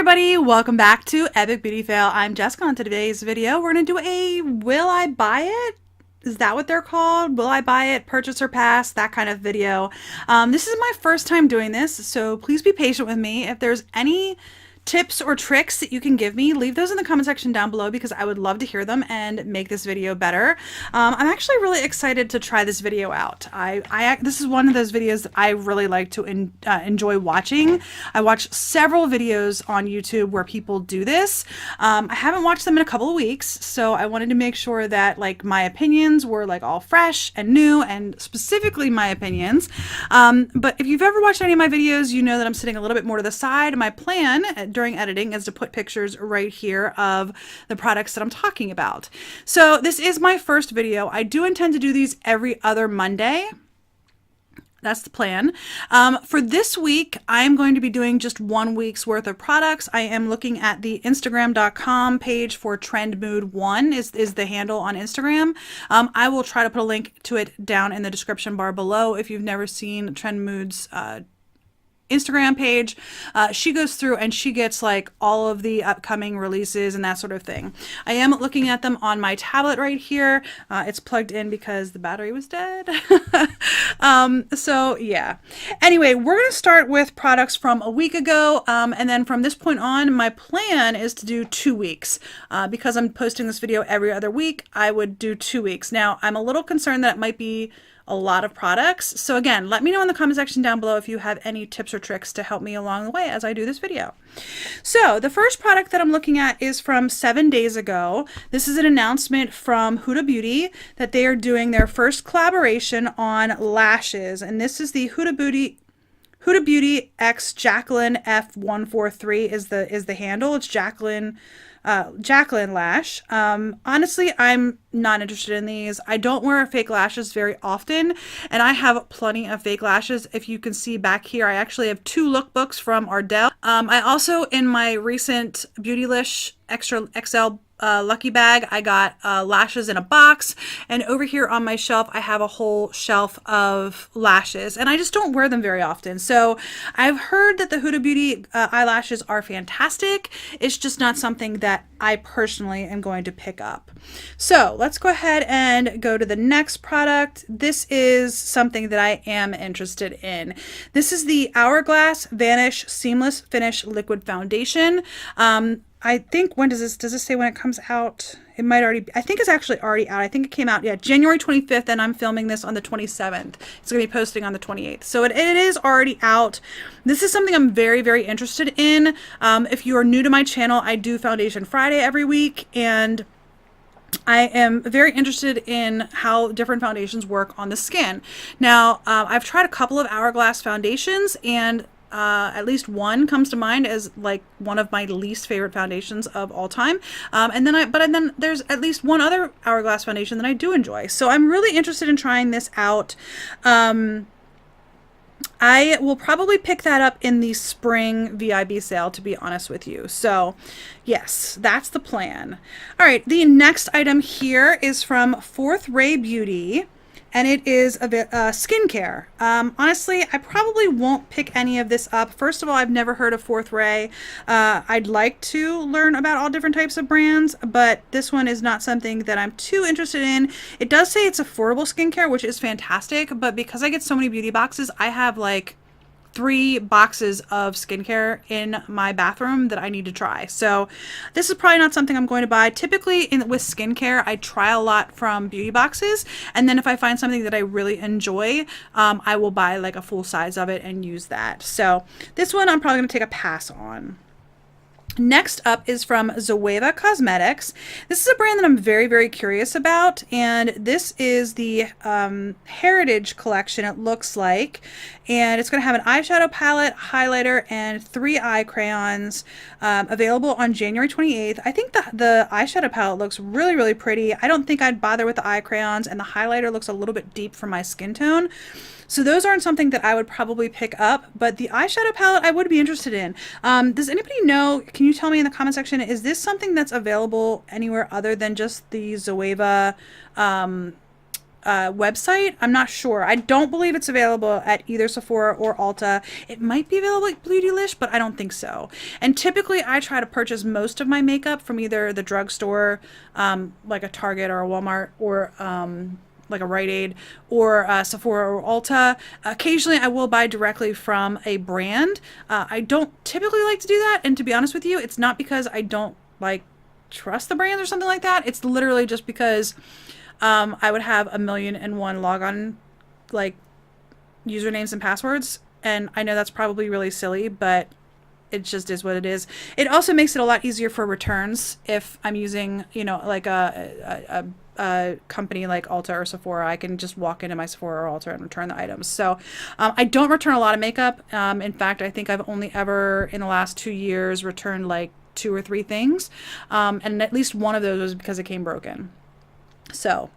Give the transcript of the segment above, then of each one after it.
everybody, welcome back to Epic Beauty Fail. I'm Jessica. On today's video, we're going to do a will I buy it? Is that what they're called? Will I buy it? Purchase or pass? That kind of video. This is my first time doing this, so please be patient with me. If there's any tips or tricks that you can give me, leave those in the comment section down below because I would love to hear them and make this video better. I'm actually really excited to try this video out. This is one of those videos that I really like to enjoy watching. I watch several videos on YouTube where people do this. I haven't watched them in a couple of weeks, so I wanted to make sure that like my opinions were like all fresh and new, and specifically my opinions. But if you've ever watched any of my videos, you know that I'm sitting a little bit more to the side. My plan during editing is to put pictures right here of the products that I'm talking about. So this is my first video. I do intend to do these every other Monday. That's the plan. For this week, I'm going to be doing just 1 week's worth of products. I am looking at the Instagram.com page for Trend Mood 1 is the handle on Instagram. I will try to put a link to it down in the description bar below if you've never seen Trend Mood's Instagram page. She goes through and she gets like all of the upcoming releases and that sort of thing. I am looking at them on my tablet right here. It's plugged in because the battery was dead. So yeah. Anyway, we're going to start with products from a week ago. And then from this point on, my plan is to do 2 weeks. Because I'm posting this video every other week, I would do 2 weeks. Now, I'm a little concerned that it might be a lot of products. So again, let me know in the comment section down below if you have any tips or tricks to help me along the way as I do this video. So the first product that I'm looking at is from 7 days ago. This is an announcement from Huda Beauty that they are doing their first collaboration on lashes. And this is the Huda Beauty X Jacqueline F143 is the handle. It's Jacqueline Lash. Honestly, I'm not interested in these. I don't wear fake lashes very often, and I have plenty of fake lashes. If you can see back here, I actually have 2 lookbooks from Ardell. I also, in my recent Beautylish Extra XL lucky bag, I got lashes in a box, and over here on my shelf I have a whole shelf of lashes, and I just don't wear them very often. So I've heard that the Huda Beauty eyelashes are fantastic. It's just not something that I personally am going to pick up. So let's go ahead and go to the next product. This is something that I am interested in. This is the Hourglass Vanish Seamless Finish Liquid Foundation. I think, when does this say when it comes out? It might already be, I think it's actually already out. I think it came out, yeah, January 25th, and I'm filming this on the 27th. It's going to be posting on the 28th. So it is already out. This is something I'm very, very interested in. If you are new to my channel, I do Foundation Friday every week, and I am very interested in how different foundations work on the skin. Now, I've tried a couple of Hourglass foundations, and at least one comes to mind as like one of my least favorite foundations of all time. And then there's at least one other Hourglass foundation that I do enjoy. So I'm really interested in trying this out. I will probably pick that up in the spring VIB sale, to be honest with you. So yes, that's the plan. All right, the next item here is from Fourth Ray Beauty, and it is a bit skincare. Honestly, I probably won't pick any of this up. First of all, I've never heard of Fourth Ray. I'd like to learn about all different types of brands, but this one is not something that I'm too interested in. It does say it's affordable skincare, which is fantastic, but because I get so many beauty boxes, I have like 3 boxes of skincare in my bathroom that I need to try. So this is probably not something I'm going to buy. Typically with skincare, I try a lot from beauty boxes, and then if I find something that I really enjoy, I will buy like a full size of it and use that. So this one I'm probably going to take a pass on. Next up is from Youa Cosmetics. This is a brand that I'm very, very curious about, and this is the Heritage collection, it looks like, and it's going to have an eyeshadow palette, highlighter, and 3 eye crayons available on January 28th. I think the eyeshadow palette looks really, really pretty. I don't think I'd bother with the eye crayons, and the highlighter looks a little bit deep for my skin tone. So those aren't something that I would probably pick up, but the eyeshadow palette I would be interested in. Does anybody know, can you tell me in the comment section, is this something that's available anywhere other than just the Youa website. I'm not sure. I don't believe it's available at either Sephora or Ulta. It might be available at Beautylish, but I don't think so. And typically I try to purchase most of my makeup from either the drugstore, like a Target or a Walmart, or like a Rite Aid, or Sephora or Ulta. Occasionally I will buy directly from a brand. I don't typically like to do that, and to be honest with you, it's not because I don't like trust the brands or something like that. It's literally just because I would have 1,000,001 logon like usernames and passwords, and I know that's probably really silly, but it just is what it is. It also makes it a lot easier for returns if I'm using, you know, like a company like Ulta or Sephora. I can just walk into my Sephora or Ulta and return the items. So I don't return a lot of makeup. In fact, I think I've only ever in the last 2 years returned like 2 or 3 things, and at least one of those was because it came broken. So,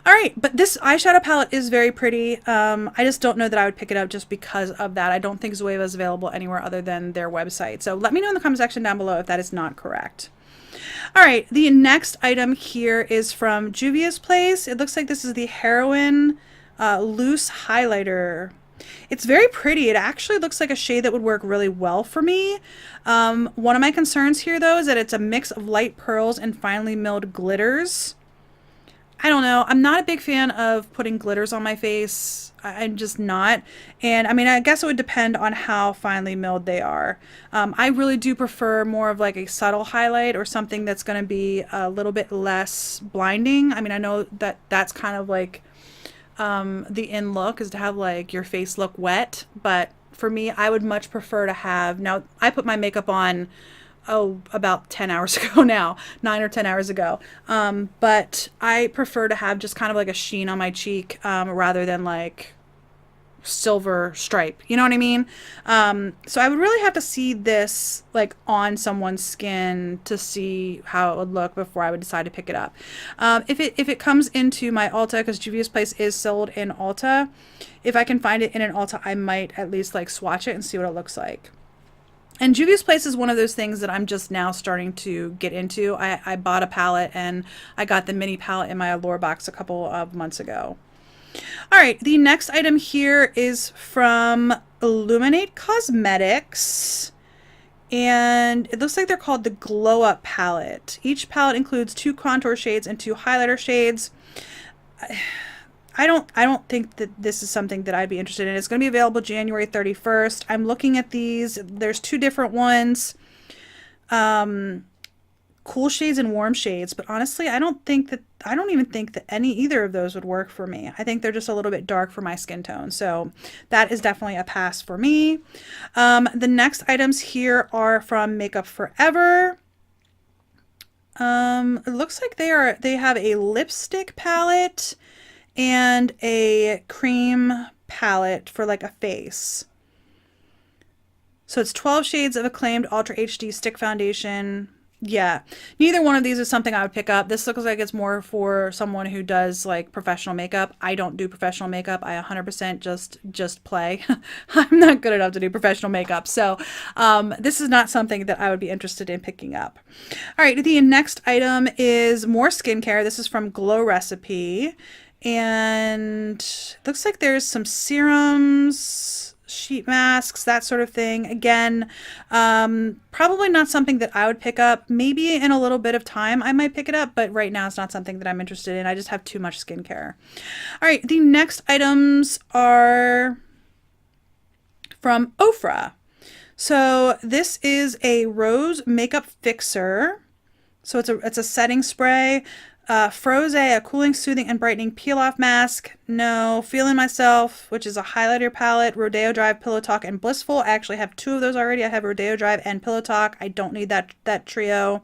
all right, but this eyeshadow palette is very pretty. I just don't know that I would pick it up just because of that. I don't think Zoeva is available anywhere other than their website. So let me know in the comment section down below if that is not correct. All right, the next item here is from Juvia's Place. It looks like this is the Heroin Loose Highlighter. It's very pretty. It actually looks like a shade that would work really well for me. One of my concerns here, though, is that it's a mix of light pearls and finely milled glitters. I don't know. I'm not a big fan of putting glitters on my face. I'm just not. And I mean, I guess it would depend on how finely milled they are. I really do prefer more of like a subtle highlight or something that's going to be a little bit less blinding. I mean, I know that that's kind of like the in look is to have like your face look wet. But for me, I would much prefer to have, now I put my makeup on about 10 hours ago now, 9 or 10 hours ago. But I prefer to have just kind of like a sheen on my cheek, rather than like silver stripe. You know what I mean? So I would really have to see this like on someone's skin to see how it would look before I would decide to pick it up. If it comes into my Ulta, because Juvia's Place is sold in Ulta, if I can find it in an Ulta, I might at least like swatch it and see what it looks like. And Juvia's Place is one of those things that I'm just now starting to get into. I bought a palette, and I got the mini palette in my Allure box a couple of months ago. All right, the next item here is from Illuminate Cosmetics, and it looks like they're called the Glow Up palette. Each palette includes 2 contour shades and 2 highlighter shades. I don't think that this is something that I'd be interested in. It's going to be available January 31st. I'm looking at these. There's 2 different ones. Cool shades and warm shades, but honestly, I don't even think that either of those would work for me. I think they're just a little bit dark for my skin tone. So that is definitely a pass for me. The next items here are from Makeup Forever. It looks like they have a lipstick palette and a cream palette for like a face. So it's 12 shades of acclaimed Ultra HD stick foundation. Yeah, neither one of these is something I would pick up. This looks like it's more for someone who does like professional makeup. I don't do professional makeup. I 100% just play. I'm not good enough to do professional makeup. So this is not something that I would be interested in picking up. All right, the next item is more skincare. This is from Glow Recipe. And it looks like there's some serums, sheet masks, that sort of thing. Again, probably not something that I would pick up. Maybe in a little bit of time I might pick it up, but right now it's not something that I'm interested in. I just have too much skincare. All right, the next items are from Ofra. So this is a rose makeup fixer. So it's a setting spray. Froze, a cooling, soothing, and brightening peel-off mask. No. Feeling Myself, which is a highlighter palette. Rodeo Drive, Pillow Talk, and Blissful. I actually have 2 of those already. I have Rodeo Drive and Pillow Talk. I don't need that trio.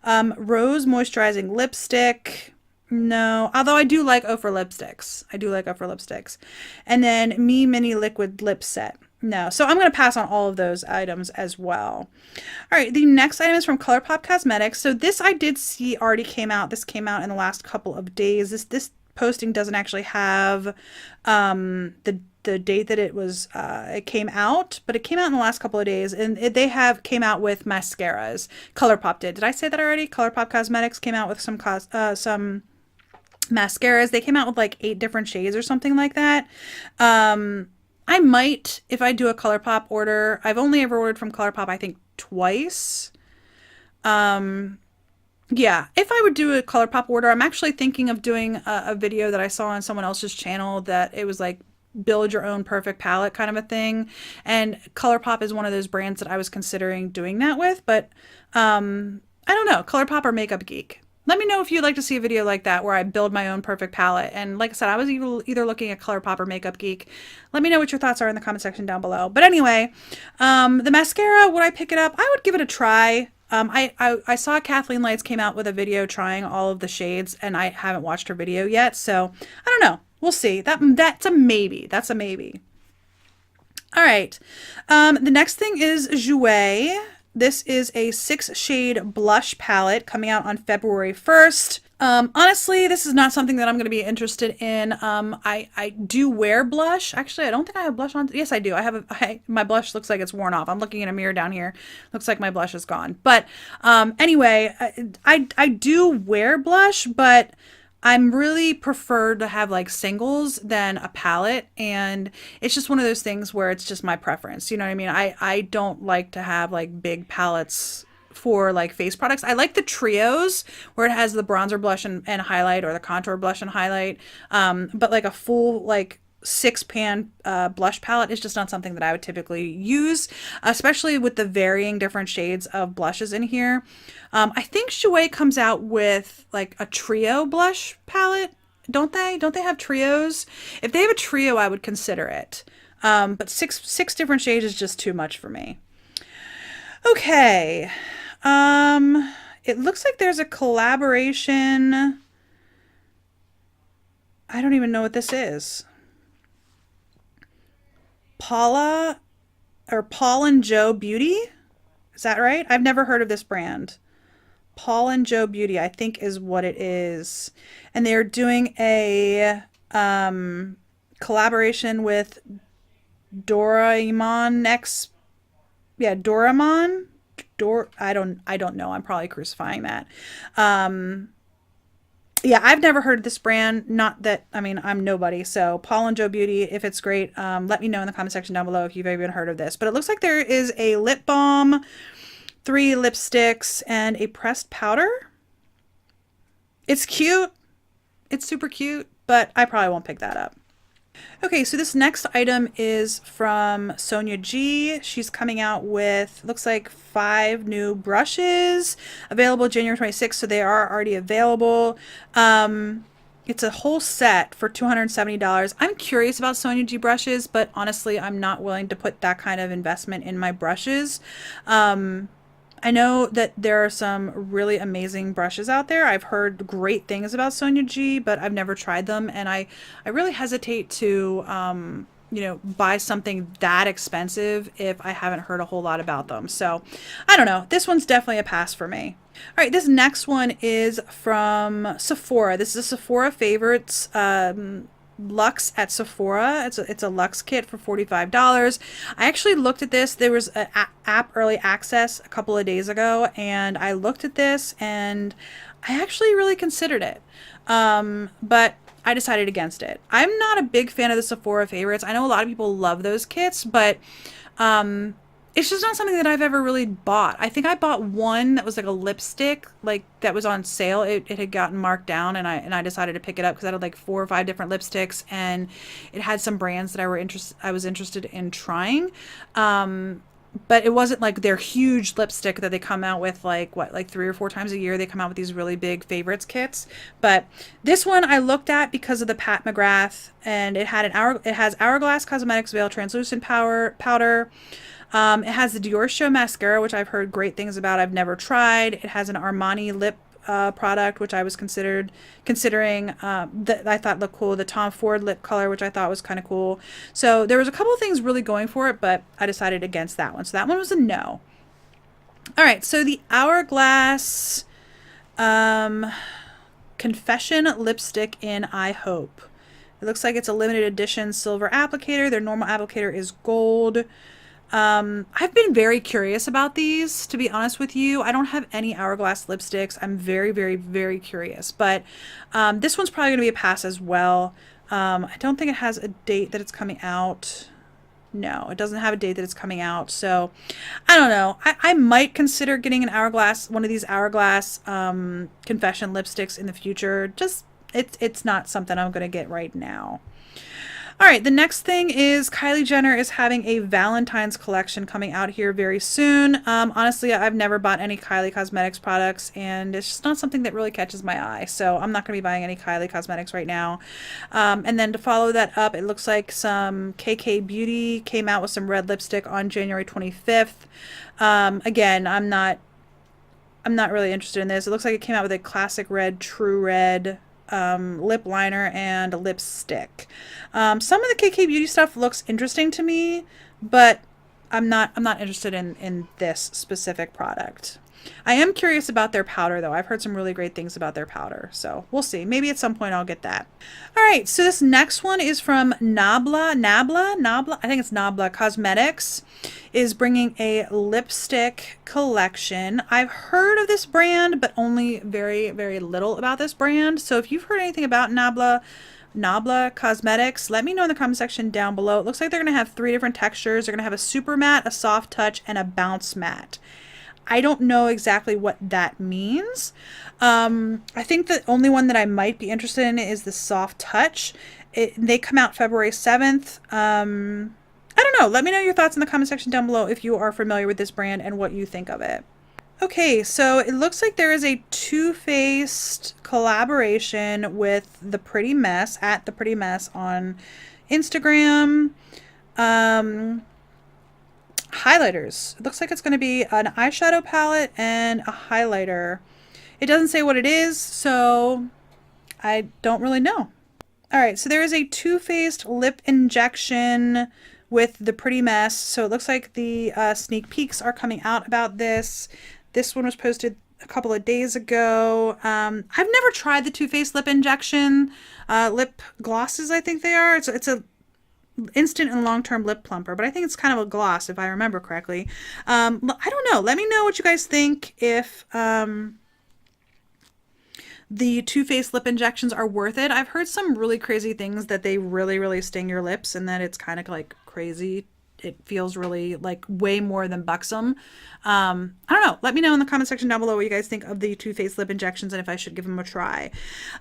Rose moisturizing lipstick. No. Although I do like Ofra lipsticks. And then Me Mini Liquid Lip Set. No. So I'm going to pass on all of those items as well. All right. The next item is from Colourpop Cosmetics. So this I did see already came out. This came out in the last couple of days. This posting doesn't actually have the date that it came out, but it came out in the last couple of days, and they came out with mascaras. Colourpop did. Did I say that already? Colourpop Cosmetics came out with some mascaras. They came out with like 8 different shades or something like that. I might, if I do a Colourpop order, I've only ever ordered from Colourpop, I think twice. Yeah, if I would do a Colourpop order, I'm actually thinking of doing a video that I saw on someone else's channel that it was like build your own perfect palette kind of a thing. And Colourpop is one of those brands that I was considering doing that with, but I don't know, Colourpop or Makeup Geek. Let me know if you'd like to see a video like that where I build my own perfect palette. And like I said, I was either looking at Colourpop or Makeup Geek. Let me know what your thoughts are in the comment section down below. But anyway, the mascara, would I pick it up? I would give it a try. I saw Kathleen Lights came out with a video trying all of the shades, and I haven't watched her video yet, so I don't know. We'll see. That's a maybe. That's a maybe. All right. The next thing is Youa. This is a 6-shade blush palette coming out on February 1st. Honestly, this is not something that I'm going to be interested in. I do wear blush. Actually, I don't think I have blush on. Yes, I do. My blush looks like it's worn off. I'm looking in a mirror down here. Looks like my blush is gone. But anyway, I do wear blush, but I'm really prefer to have like singles than a palette, and it's just one of those things where it's just my preference. You know what I mean? I don't like to have like big palettes for like face products. I like the trios where it has the bronzer, blush, and highlight, or the contour, blush, and highlight. But like a full like 6-pan blush palette is just not something that I would typically use, especially with the varying different shades of blushes in here. I think Youa comes out with like a trio blush palette, don't they? Don't they have trios? If they have a trio, I would consider it. But six different shades is just too much for me. Okay. It looks like there's a collaboration. I don't even know what this is. Paul and Joe Beauty? Is that right? I've never heard of this brand. Paul and Joe Beauty, I think, is what it is. And they're doing a collaboration with Doraemon Doraemon. I don't know. I'm probably crucifying that. Yeah, I've never heard of this brand. Not that, I mean, I'm nobody. So Paul and Joe Beauty, if it's great, let me know in the comment section down below if you've even heard of this. But it looks like there is a lip balm, 3 lipsticks, and a pressed powder. It's cute. It's super cute, but I probably won't pick that up. Okay, so this next item is from Sonia G. She's coming out with, looks like 5 new brushes, available January 26th, so they are already available. It's a whole set for $270. I'm curious about Sonia G brushes, but honestly, I'm not willing to put that kind of investment in my brushes. I know that there are some really amazing brushes out there. I've heard great things about Sonia G, but I've never tried them, and I really hesitate to you know, buy something that expensive if I haven't heard a whole lot about them. So I don't know. This one's definitely a pass for me. All right, this next one is from Sephora. This is a Sephora Favorites Luxe at Sephora. It's a Luxe kit for $45. I actually looked at this. There was an app early access a couple of days ago, and I looked at this and I actually really considered it. But I decided against it. I'm not a big fan of the Sephora Favorites. I know a lot of people love those kits, but it's just not something that I've ever really bought. I think I bought one that was like a lipstick, like that was on sale. It had gotten marked down, and I decided to pick it up because I had like 4 or 5 different lipsticks, and it had some brands that I was interested in trying. But it wasn't like their huge lipstick that they come out with like 3 or 4 times a year. They come out with these really big favorites kits. But this one I looked at because of the Pat McGrath, and it has Hourglass Cosmetics Veil Translucent Powder. It has the Dior Show mascara, which I've heard great things about. I've never tried. It has an Armani lip product, which I was considering, that I thought looked cool. The Tom Ford lip color, which I thought was kind of cool. So there was a couple of things really going for it, but I decided against that one. So that one was a no. All right, so the Hourglass Confession lipstick in I Hope. It looks like it's a limited edition silver applicator. Their normal applicator is gold. I've been very curious about these, to be honest with you. I don't have any Hourglass lipsticks. I'm very, very, very curious, but this one's probably going to be a pass as well. I don't think it has a date that it's coming out. No, it doesn't have a date that it's coming out. So I don't know. I might consider getting an Hourglass, one of these Hourglass confession lipsticks in the future. Just it's not something I'm going to get right now. All right, the next thing is Kylie Jenner is having a Valentine's collection coming out here very soon. Honestly, I've never bought any Kylie Cosmetics products, and it's just not something that really catches my eye. So I'm not going to be buying any Kylie Cosmetics right now. And then to follow that up, it looks like some KK Beauty came out with some red lipstick on January 25th. Again, I'm not really interested in this. It looks like it came out with a classic red, true red lip liner and a lipstick. Some of the KK Beauty stuff looks interesting to me, but I'm not interested in this specific product. I am curious about their powder though. I've heard some really great things about their powder, so we'll see. Maybe at some point I'll get that. All right, so this next one is from Nabla. I think it's Nabla Cosmetics is bringing a lipstick collection. I've heard of this brand, but only very, very little about this brand. So if you've heard anything about Nabla Cosmetics, let me know in the comment section down below. It looks like they're going to have 3 different textures. They're going to have a super matte, a soft touch, and a bounce matte. I don't know exactly what that means. I think the only one that I might be interested in is the soft touch. They come out February 7th. I don't know. Let me know your thoughts in the comment section down below if you are familiar with this brand and what you think of it. Okay, so it looks like there is a Too Faced collaboration with The Pretty Mess, at The Pretty Mess on Instagram. Highlighters. It looks like it's going to be an eyeshadow palette and a highlighter. It doesn't say what it is, so I don't really know. Alright, so there is a Too Faced lip injection with The Pretty Mess. So it looks like the sneak peeks are coming out about this. This one was posted a couple of days ago. I've never tried the Too Faced lip injection. Lip glosses, I think they are. It's a instant and long-term lip plumper, but I think it's kind of a gloss if I remember correctly. I don't know. Let me know what you guys think, if the Too Faced lip injections are worth it. I've heard some really crazy things, that they really, really sting your lips and that it's kind of like crazy. It feels really like way more than buxom. I don't know. Let me know in the comment section down below what you guys think of the Too Faced lip injections and if I should give them a try.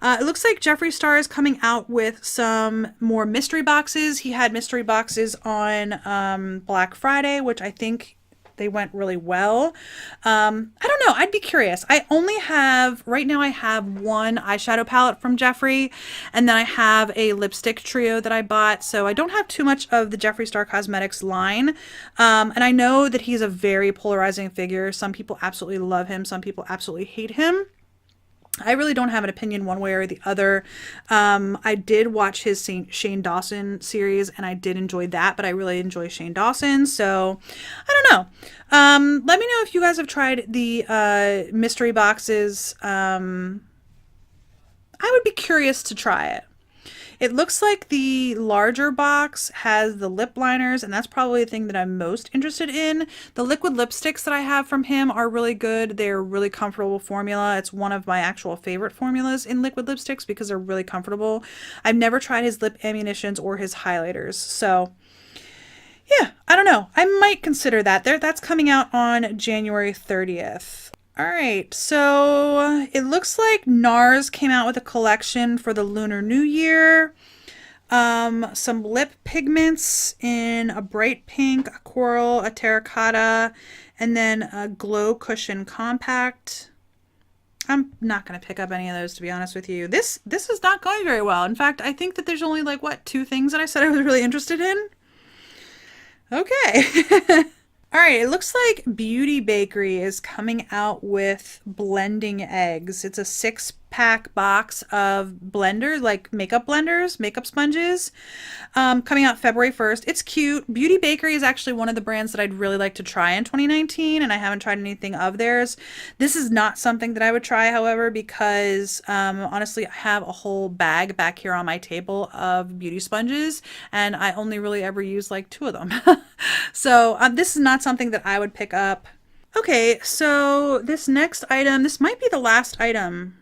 It looks like Jeffree Star is coming out with some more mystery boxes. He had mystery boxes on Black Friday, which I think they went really well. I don't know. I'd be curious. I only have, right now I have one eyeshadow palette from Jeffree, and then I have a lipstick trio that I bought. So I don't have too much of the Jeffree Star Cosmetics line. And I know that he's a very polarizing figure. Some people absolutely love him. Some people absolutely hate him. I really don't have an opinion one way or the other. I did watch his Shane Dawson series and I did enjoy that, but I really enjoy Shane Dawson. So I don't know. Let me know if you guys have tried the mystery boxes. I would be curious to try it. It looks like the larger box has the lip liners, and that's probably the thing that I'm most interested in. The liquid lipsticks that I have from him are really good. They're really comfortable formula. It's one of my actual favorite formulas in liquid lipsticks because they're really comfortable. I've never tried his lip ammunitions or his highlighters. So yeah, I don't know. I might consider that. That's coming out on January 30th. All right, so it looks like NARS came out with a collection for the Lunar New Year. Some lip pigments in a bright pink, a coral, a terracotta, and then a glow cushion compact. I'm not going to pick up any of those, to be honest with you. This is not going very well. In fact, I think that there's only like, what, 2 things that I said I was really interested in? Okay. All right, it looks like Beauty Bakery is coming out with blending eggs. It's a 6 pack box of blenders, like makeup blenders, makeup sponges, coming out February 1st. It's cute. Beauty Bakery is actually one of the brands that I'd really like to try in 2019, and I haven't tried anything of theirs. This is not something that I would try, however, because honestly, I have a whole bag back here on my table of beauty sponges, and I only really ever use like 2 of them. So this is not something that I would pick up. Okay, so this next item, this might be the last item.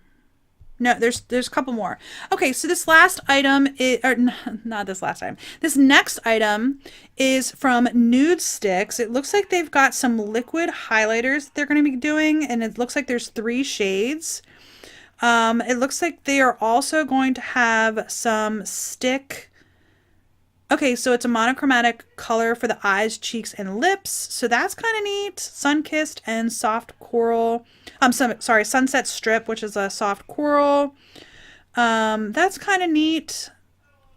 No, there's a couple more. Okay, so this last item is, or not this last item. This next item is from Nude Sticks. It looks like they've got some liquid highlighters that they're going to be doing, and it looks like there's 3 shades. It looks like they are also going to have some stick. Okay, so it's a monochromatic color for the eyes, cheeks, and lips. So that's kind of neat. Sun-Kissed and Soft Coral. Sorry, Sunset Strip, which is a soft coral. That's kind of neat.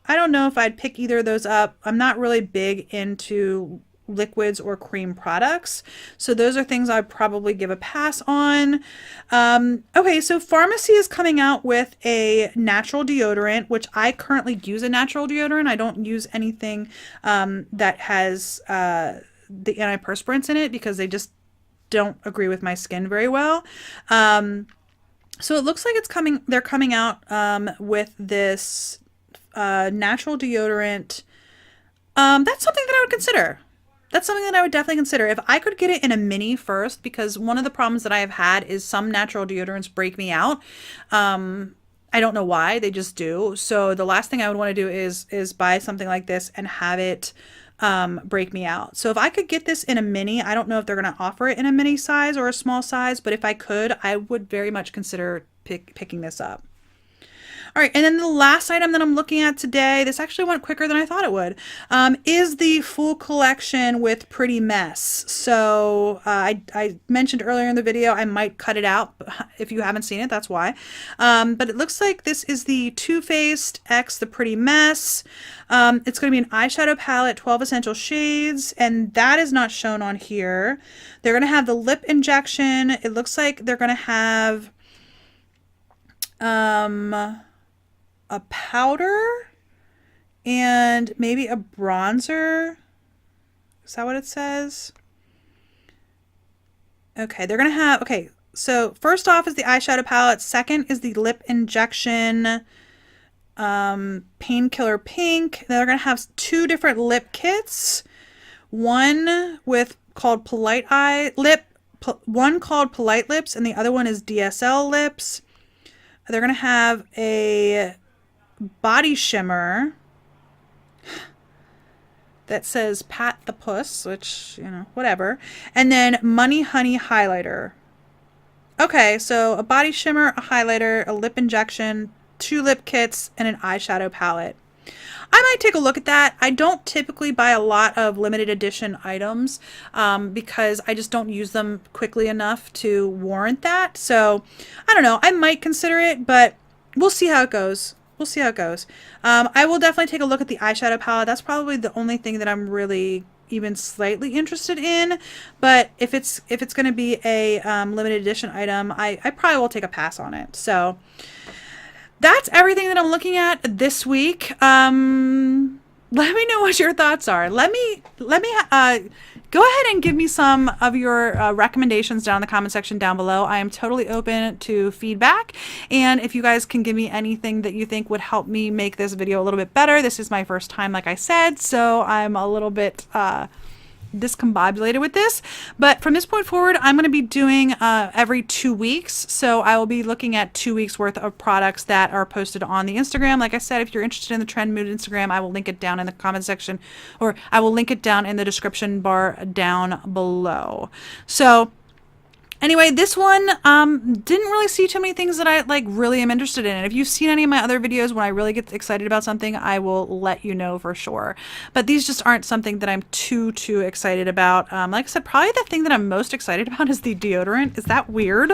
I don't know if I'd pick either of those up. I'm not really big into liquids or cream products, so those are things I'd probably give a pass on. Okay, so Pharmacy is coming out with a natural deodorant, which I currently use a natural deodorant. I don't use anything that has the antiperspirants in it because they just don't agree with my skin very well. So it looks like they're coming out with this natural deodorant. That's something that I would consider. That's something that I would definitely consider. If I could get it in a mini first, because one of the problems that I have had is some natural deodorants break me out. I don't know why, they just do. So the last thing I would want to do is buy something like this and have it break me out. So if I could get this in a mini, I don't know if they're going to offer it in a mini size or a small size, but if I could, I would very much consider picking this up. All right, and then the last item that I'm looking at today, this actually went quicker than I thought it would, is the full collection with Pretty Mess. So I mentioned earlier in the video, I might cut it out. If you haven't seen it, that's why. But it looks like this is the Too Faced X The Pretty Mess. It's going to be an eyeshadow palette, 12 essential shades, and that is not shown on here. They're going to have the lip injection. It looks like they're going to have a powder and maybe a bronzer. Is that what it says? Okay, they're gonna have, okay, so first off is the eyeshadow palette. Second is the lip injection Painkiller Pink. They're gonna have 2 different lip kits. One called Polite Lips, and the other one is DSL Lips. They're gonna have a body shimmer that says Pat the Puss, which, you know, whatever. And then Money Honey highlighter. Okay, so a body shimmer, a highlighter, a lip injection, 2 lip kits, and an eyeshadow palette. I might take a look at that. I don't typically buy a lot of limited edition items because I just don't use them quickly enough to warrant that. So I don't know. I might consider it, but we'll see how it goes. We'll see how it goes. I will definitely take a look at the eyeshadow palette. That's probably the only thing that I'm really even slightly interested in. But if it's going to be a limited edition item, I probably will take a pass on it. So that's everything that I'm looking at this week. Let me know what your thoughts are. Let me go ahead and give me some of your recommendations down in the comment section down below. I am totally open to feedback, and if you guys can give me anything that you think would help me make this video a little bit better. This is my first time, like I said, so I'm a little bit discombobulated with this, but from this point forward I'm going to be doing every 2 weeks, so I will be looking at 2 weeks worth of products that are posted on the Instagram. Like I said, if you're interested in the Trend Mood Instagram, I will link it down in the comment section, or I will link it down in the description bar down below. So anyway, this one didn't really see too many things that I really am interested in. And if you've seen any of my other videos when I really get excited about something, I will let you know for sure. But these just aren't something that I'm too excited about. Like I said, probably the thing that I'm most excited about is the deodorant. Is that weird?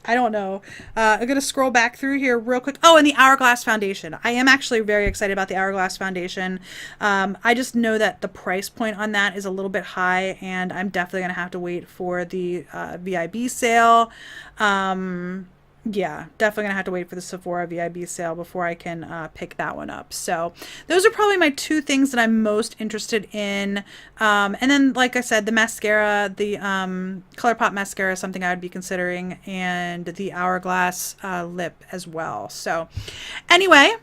I don't know. I'm going to scroll back through here real quick. Oh, and the Hourglass Foundation. I am actually very excited about the Hourglass Foundation. I just know that the price point on that is a little bit high, and I'm definitely going to have to wait for the VIB sale. Yeah, definitely gonna have to wait for the Sephora VIB sale before I can pick that one up. So those are probably my two things that I'm most interested in. And then, like I said, the mascara, the Colourpop mascara is something I would be considering, and the Hourglass lip as well. So anyway,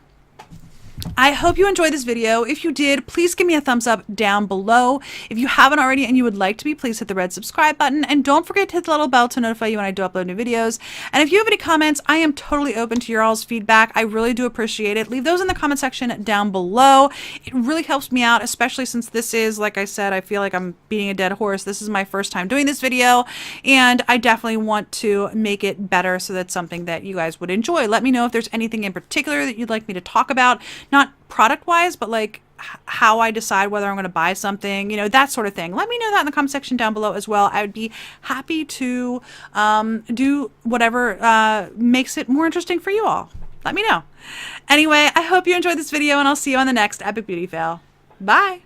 I hope you enjoyed this video. If you did, please give me a thumbs up down below. If you haven't already and you would like to be, please hit the red subscribe button. And don't forget to hit the little bell to notify you when I do upload new videos. And if you have any comments, I am totally open to your all's feedback. I really do appreciate it. Leave those in the comment section down below. It really helps me out, especially since this is, like I said, I feel like I'm beating a dead horse. This is my first time doing this video, and I definitely want to make it better so that's something that you guys would enjoy. Let me know if there's anything in particular that you'd like me to talk about. Not product wise, but like how I decide whether I'm going to buy something, you know, that sort of thing. Let me know that in the comment section down below as well. I would be happy to do whatever makes it more interesting for you all. Let me know. Anyway, I hope you enjoyed this video, and I'll see you on the next Epic Beauty Fail. Bye.